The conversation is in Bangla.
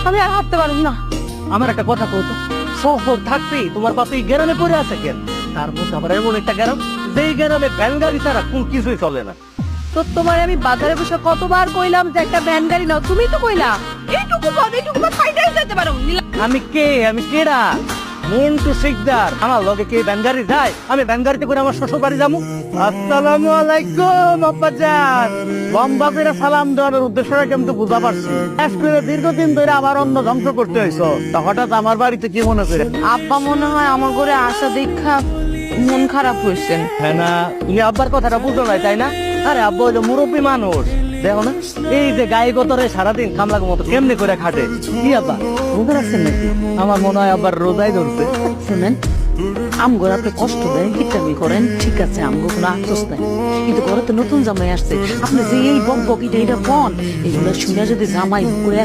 আমি আর হাঁটতে পারবো না। আমার একটা কথা কইতো, শহর থাকতেই তোমার বাপ এই গ্রামে পড়ে আছে কেন? তার মধ্যে আবার এমন একটা গ্রাম যেই গ্রামে ভ্যান গাড়ি ছাড়া কোন কিছুই চলে না। তো তোমার আমি বাজারে বসে কতবার কইলাম যে একটা ভ্যান গাড়ি নাও, তুমি তো কইলা এইটুকু পথ ফাইটাই যেতে পারো। আমি কে? আমি কেডা? মন্টু শিকদার। আমার লগে কে ভ্যান গাড়ি যায়? আমি ভ্যান গাড়িতে করে আমার শ্বশুর বাড়ি যাবো। আসসালামু আলাইকুম আব্বাজান। লম্বা করে সালাম দেওয়ার উদ্দেশ্যটা কিন্তু বুঝা পারছি। করে দীর্ঘদিন ধরে আবার অন্য ধ্বংস করতে হয়েছো, তা হঠাৎ আমার বাড়িতে কি মনে করে? আব্বা মনে হয় আমার ঘরে আসা দেখা মন খারাপ হয়েছেন। হ্যাঁ না, তুমি আব্বার কথাটা বুঝো নাই তাই না? আরে আব্বা হইলো মুরব্বী মানুষ, দেখো না এই যে গায়ে গতরে সারাদিন কামলার মতো কেমনি করে খাটে। কি আব্বা রোজা রাখছেন নাকি? আমার মনে হয় আব্বার রোজাই ধরছে। শুনেন, আমগর আপনি কষ্ট দেন, কিটামি করেন, ঠিক আছে, আমগো কোনো আফসোস নাই, কিন্তু ঘরে তো নতুন জামাই আসছে, আপনি যে এই বক বক এটা এটা কন, এগুলো শুনে যদি জামাই করে